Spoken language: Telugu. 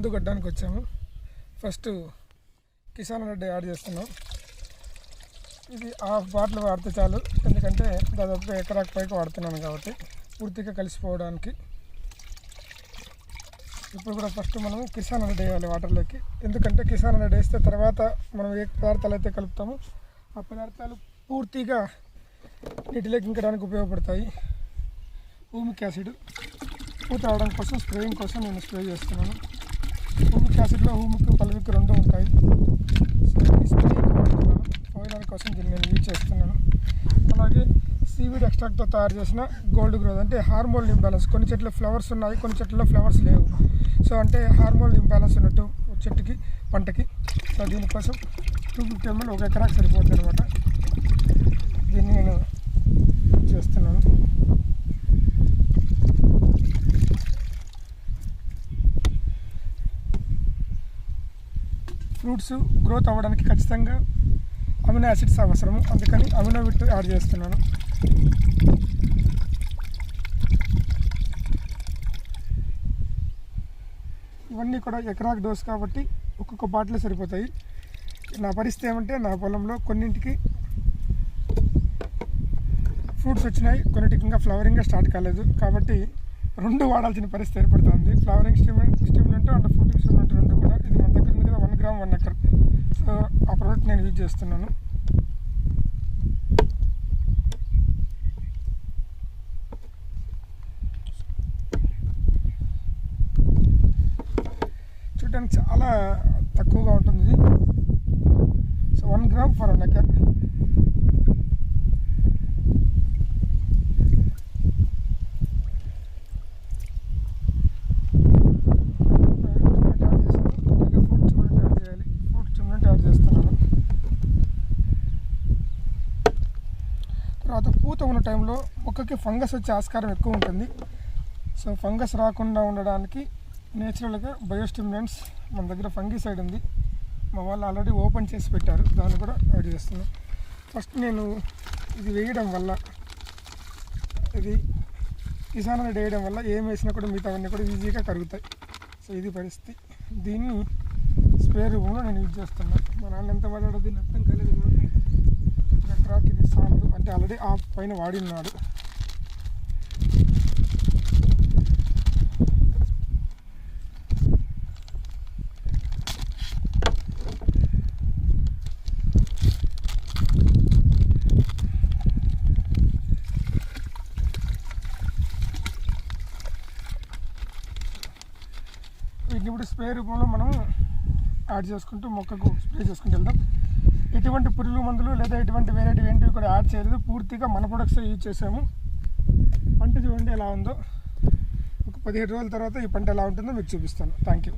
మందు కొట్టడానికి వచ్చాము. ఫస్ట్ కిసాన్ రెడ్డి యాడ్ చేస్తున్నాం. ఇది హాఫ్ బాటిల్ వాడితే చాలు, ఎందుకంటే దాదాపు ఎకరాకు పైకి వాడుతున్నాను కాబట్టి పూర్తిగా కలిసిపోవడానికి. ఇప్పుడు కూడా ఫస్ట్ మనం కిసాన్ రెడ్డి వేయాలి వాటర్లోకి, ఎందుకంటే కిసాన్ రెడ్డి వేస్తే తర్వాత మనం ఏ పదార్థాలు అయితే కలుపుతామో ఆ పదార్థాలు పూర్తిగా నీటిలోకి ఇంకడానికి ఉపయోగపడతాయి. హ్యూమిక్ యాసిడ్ పూత రావడం కోసం స్ప్రేయింగ్ కోసం నేను స్ప్రే చేస్తున్నాను. హ్యూమిక్ యాసిడ్లో హ్యూమిక్ పల్విక్ రెండు ఉంటాయి. స్ప్రేయింగ్ వాడుతున్నాను, ఫాయిలర్ కోసం దీన్ని నేను యూజ్ చేస్తున్నాను. అలాగే సీవీడ్ ఎక్స్ట్రాక్ట్తో తయారు చేసిన గోల్డ్ గ్రోత్, అంటే హార్మోన్ ఇంబ్యాలెన్స్. కొన్ని చెట్లు ఫ్లవర్స్ ఉన్నాయి, కొన్ని చెట్లలో ఫ్లవర్స్ లేవు. సో అంటే హార్మోన్ ఇంబ్యాలెన్స్ ఉన్నట్టు చెట్టుకి పంటకి. సో దీనికోసం 250 ml ఒక ఎకరాకు సరిపోతుంది అనమాట. దీన్ని నేను చేస్తున్నాను. ఫ్రూట్స్ గ్రోత్ అవ్వడానికి ఖచ్చితంగా అమినో యాసిడ్స్ అవసరము, అందుకని అమినో విట్ యాడ్ చేస్తున్నాను. ఇవన్నీ కూడా ఎకరాకు డోస్ కాబట్టి ఒక్కొక్క బాటిల్ సరిపోతాయి. నా పరిస్థితి ఏమంటే, నా పొలంలో కొన్నింటికి ఫ్రూట్స్ వచ్చినాయి, కొన్నింటికి ఇంకా ఫ్లవరింగ్ స్టార్ట్ కాలేదు, కాబట్టి రెండు వాడాల్సిన పరిస్థితి ఏర్పడుతుంది. Flowering stimulant and fruiting stimulant రెండు కూడా. ఇది మన దగ్గర ఉంది కదా 1 గ్రామ్ 1 ఎకర్. సో ఆ ప్రోడక్ట్ నేను యూజ్ చేస్తున్నాను. చూడడానికి చాలా తక్కువగా ఉంటుంది ఇది. So 1 gram for 1 acre. తర్వాత పూత ఉన్న టైంలో మొక్కకి ఫంగస్ వచ్చే ఆస్కారం ఎక్కువ ఉంటుంది. సో ఫంగస్ రాకుండా ఉండడానికి నేచురల్గా బయోస్టిమ్యులెంట్స్ మన దగ్గర ఫంగిసైడ్ ఉంది, మా వాళ్ళు ఆల్రెడీ ఓపెన్ చేసి పెట్టారు, దాన్ని కూడా యాడ్ చేస్తున్నాను. ఫస్ట్ నేను ఇది వేయడం వల్ల, ఇది కిసాన్ రెడ్డి వేయడం వల్ల ఏం వేసినా కూడా మిగతావన్నీ కూడా ఈజీగా కరుగుతాయి. సో ఇది పరిస్థితి. దీన్ని స్ప్రే రూపంలో నేను యూజ్ చేస్తున్నాను. మా నాన్న ఎంత వాడాడో దీన్ని అర్థం కాలేదు కాబట్టి ఎకరాకి ఇది సాలదు, అంటే ఆల్రెడీ ఆ పైన వాడినాడు. వీటిని ఇప్పుడు స్ప్రే రూపంలో మనం యాడ్ చేసుకుంటూ మొక్కకు స్ప్రే చేసుకుంటూ వెళ్దాం. ఎటువంటి పురుగు మందులు లేదా ఎటువంటి వేరేటివి ఏంటివి కూడా యాడ్ చేయలేదు, పూర్తిగా మన ప్రొడక్ట్స్ యూజ్ చేసాము. పంట చూడండి ఎలా ఉందో. ఒక 17 రోజుల తర్వాత ఈ పంట ఎలా ఉంటుందో మీకు చూపిస్తాను. Thank you.